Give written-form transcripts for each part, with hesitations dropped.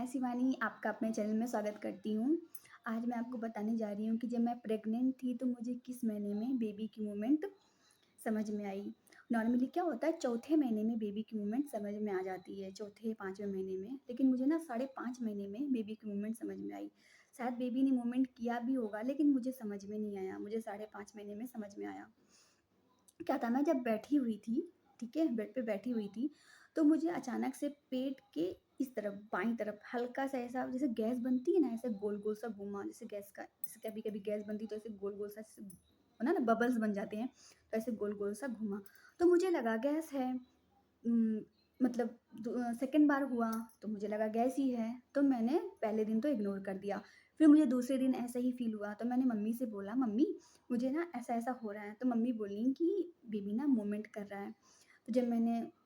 मैं शिवानी आपका अपने चैनल में स्वागत करती हूँ। आज मैं आपको बताने जा रही हूँ कि जब मैं प्रेग्नेंट थी तो मुझे किस महीने में बेबी की मूवमेंट समझ में आई। नॉर्मली क्या होता है चौथे महीने में बेबी की मूवमेंट समझ में आ जाती है, चौथे 5वें महीने में। लेकिन मुझे ना साढ़े 5 महीने में बेबी की मूवमेंट समझ में आई। शायद बेबी ने मूवमेंट किया भी होगा लेकिन मुझे समझ में नहीं आया, मुझे साढ़े 5 महीने में समझ में आया। क्या था मैं जब बैठी हुई थी, ठीक है? बेड पे बैठी हुई थी, तो मुझे अचानक से पेट के इस तरफ, बाईं तरफ हल्का-सा ऐसा जैसे गैस बनती है ना, ऐसे गोल-गोल सा घूमा जैसे गैस का जैसे कभी-कभी गैस बनती है तो ऐसे गोल-गोल सा जैसे होना ना बबल्स बन जाते हैं, तो ऐसे गोल-गोल सा घूमा। तो मुझे लगा गैस है। उम, मतलब सेकंड बार हुआ तो मुझे लगा गैस ही है, तो मैंने पहले दिन तो इग्नोर कर दिया। फिर मुझे दूसरे दिन ऐसा ही फ़ील हुआ तो मैंने मम्मी से बोला, "मम्मी मुझे ना ऐसा-ऐसा हो रहा है।" तो मम्मी बोलीं कि बेबी ना मूवमेंट कर रहा है। तो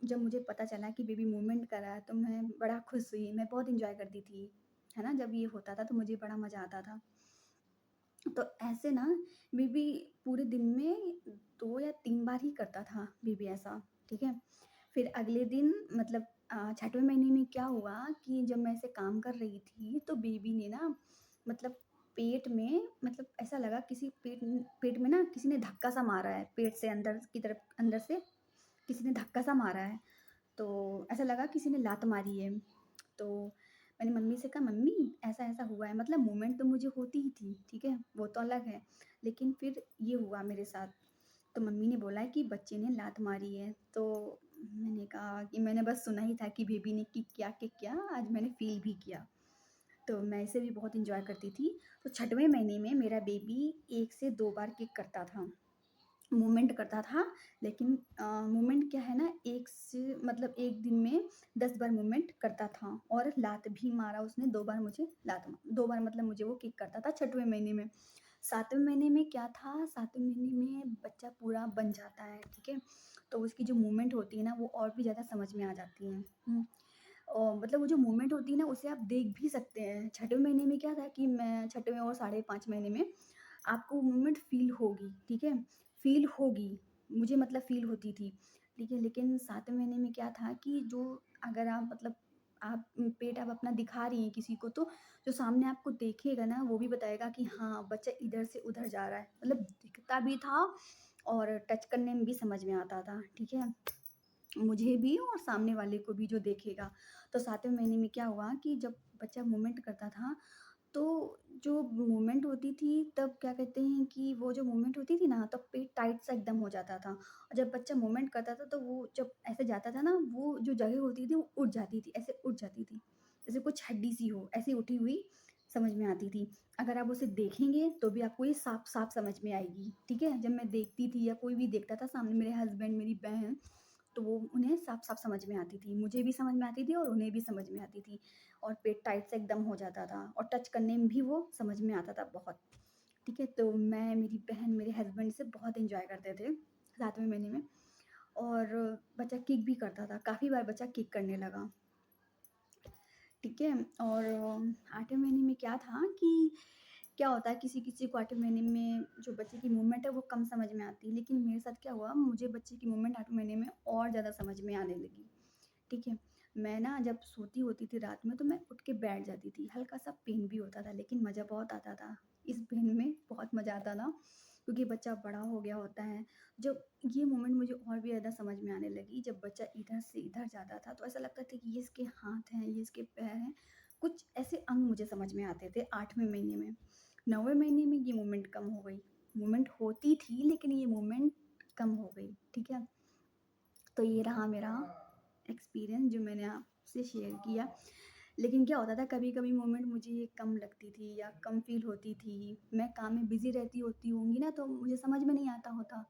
जब मुझे पता चला कि बेबी मूवमेंट कर रहा है तो मैं बड़ा खुश हुई, मैं बहुत एन्जॉय करती थी, है ना? जब ये होता था तो मुझे बड़ा मज़ा आता था। तो ऐसे ना बेबी पूरे दिन में 2 या 3 बार ही करता था बेबी ऐसा, ठीक है? फिर अगले दिन मतलब 6वें महीने में क्या हुआ कि जब मैं ऐसे काम कर रही थी तो बेबी ने ना मतलब पेट में मतलब ऐसा लगा किसी पेट में ना किसी ने धक्का सा मारा है, पेट से अंदर की तरफ अंदर से किसी ने धक्का सा मारा है। तो ऐसा लगा किसी ने लात मारी है। तो मैंने मम्मी से कहा, मम्मी ऐसा-ऐसा हुआ है, मतलब मूवमेंट तो मुझे होती ही थी, ठीक है? वो तो अलग है, लेकिन फिर ये हुआ मेरे साथ। तो मम्मी ने बोला कि बच्चे ने लात मारी है। तो मैंने कहा कि मैंने बस सुना ही था कि बेबी ने किक किया, आज मैंने फ़ील भी किया। तो मैं इसे भी बहुत एन्जॉय करती थी। तो 6वें महीने में मेरा बेबी 1 से 2 बार किक करता था। मूवमेंट करता था, लेकिन मूवमेंट क्या है ना, एक से मतलब 1 दिन में 10 बार मूवमेंट करता था और लात भी मारा उसने 2 बार मुझे 2 बार मतलब मुझे वो किक करता था 6वें महीने में। 7वें महीने में क्या था, 7वें महीने में बच्चा पूरा बन जाता है, ठीक है? तो उसकी जो मूवमेंट होती है ना, वो और भी ज़्यादा समझ में आ जाती है। मतलब वो जो मूवमेंट होती है ना, उसे आप देख भी सकते हैं। 6वें महीने में क्या था कि मैं 6वें और साढ़े 5 महीने में आपको मूवमेंट फ़ील होगी, ठीक है? फ़ील होगी, मुझे मतलब फ़ील होती थी, ठीक है? लेकिन 7वें महीने में क्या था कि जो अगर आप मतलब आप पेट आप अपना दिखा रही हैं किसी को तो जो सामने आपको देखेगा ना वो भी बताएगा कि हाँ, बच्चा इधर से उधर जा रहा है। मतलब दिखता भी था और टच करने में भी समझ में आता था, ठीक है? मुझे भी और सामने वाले को भी जो देखेगा। तो 7वें महीने में क्या हुआ कि जब बच्चा मूवमेंट करता था तो जो मूवमेंट होती थी तब क्या कहते हैं कि वो जो मूवमेंट होती थी ना तब पेट टाइट सा एकदम हो जाता था और जब बच्चा मूवमेंट करता था तो वो जब ऐसे जाता था ना वो जो जगह होती थी वो उठ जाती थी, ऐसे उठ जाती थी, जैसे कुछ हड्डी सी हो ऐसी उठी हुई समझ में आती थी। अगर आप उसे देखेंगे तो भी आपको ये साफ साफ समझ में आएगी, ठीक है? जब मैं देखती थी या कोई भी देखता था सामने, मेरे हस्बैंड मेरी बहन, तो वो उन्हें साफ-साफ समझ में आती थी। मुझे भी समझ में आती थी और उन्हें भी समझ में आती थी और पेट टाइट से एकदम हो जाता था और टच करने में भी वो समझ में आता था बहुत, ठीक है? तो मैं, मेरी बहन, मेरे हस्बैंड इसे बहुत एन्जॉय करते थे 7वें महीने में और बच्चा किक भी करता था, काफ़ी बार बच्चा किक करने लगा, ठीक है? और 8वें महीने में क्या था कि क्या होता है किसी-किसी को 8वें महीने में जो बच्चे की मूवमेंट है वो कम समझ में आती है, लेकिन मेरे साथ क्या हुआ, मुझे बच्चे की मूवमेंट 8वें महीने में और ज़्यादा समझ में आने लगी। ठीक है? मैं ना जब सोती होती थी रात में तो मैं उठ के बैठ जाती थी। हल्का-सा पेन भी होता था लेकिन मज़ा बहुत आता था। इस पेन में बहुत मज़ा आता था क्योंकि बच्चा बड़ा हो गया होता है। जब ये मोमेंट मुझे और भी ज़्यादा समझ में आने लगी, जब बच्चा इधर से इधर जाता था तो ऐसा लगता था कि ये इसके हाथ हैं, ये इसके पैर हैं। कुछ ऐसे अंग मुझे समझ में आते थे 8वें महीने में। 9वें महीने में ये मूवमेंट कम हो गई। मूवमेंट होती थी लेकिन ये मूवमेंट कम हो गई। ठीक है? तो ये रहा मेरा एक्सपीरियंस जो मैंने आपसे शेयर किया। लेकिन क्या होता था कभी-कभी मोमेंट मुझे ये कम लगती थी या कम फ़ील होती थी। मैं काम में बिज़ी रहती होती होंगी ना तो मुझे समझ में नहीं आता होता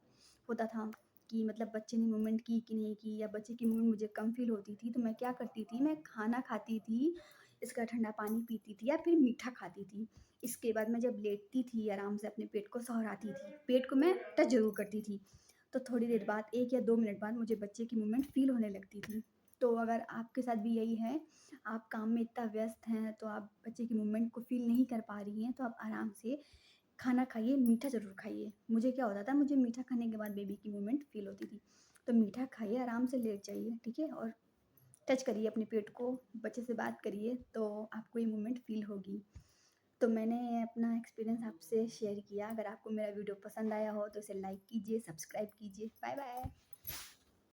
होता था कि मतलब बच्चे ने मूवमेंट की कि नहीं की या बच्चे की मूवमेंट मुझे कम फ़ील होती थी। तो मैं क्या करती थी, मैं खाना खाती थी, इसका ठंडा पानी पीती थी या फिर मीठा खाती थी। इसके बाद मैं जब लेटती थी आराम से अपने पेट को सहराती थी। पेट को मैं टच ज़रूर करती थी। तो थोड़ी देर बाद 1 या 2 मिनट बाद मुझे बच्चे की मूवमेंट फ़ील होने लगती थी। तो अगर आपके साथ भी यही है, आप काम में इतना व्यस्त हैं तो आप बच्चे की मूवमेंट को फ़ील नहीं कर पा रही हैं, तो आप आराम से खाना खाइए, मीठा ज़रूर खाइए। मुझे क्या होता था, मुझे मीठा खाने के बाद बेबी की मूवमेंट फ़ील होती थी। तो मीठा खाइए, आराम से लेट जाइए, ठीक है? और टच करिए अपने पेट को, बच्चे से बात करिए तो आपको ये मोमेंट फ़ील होगी। तो मैंने अपना एक्सपीरियंस आपसे शेयर किया। अगर आपको मेरा वीडियो पसंद आया हो तो इसे लाइक कीजिए, सब्सक्राइब कीजिए। Bye bye.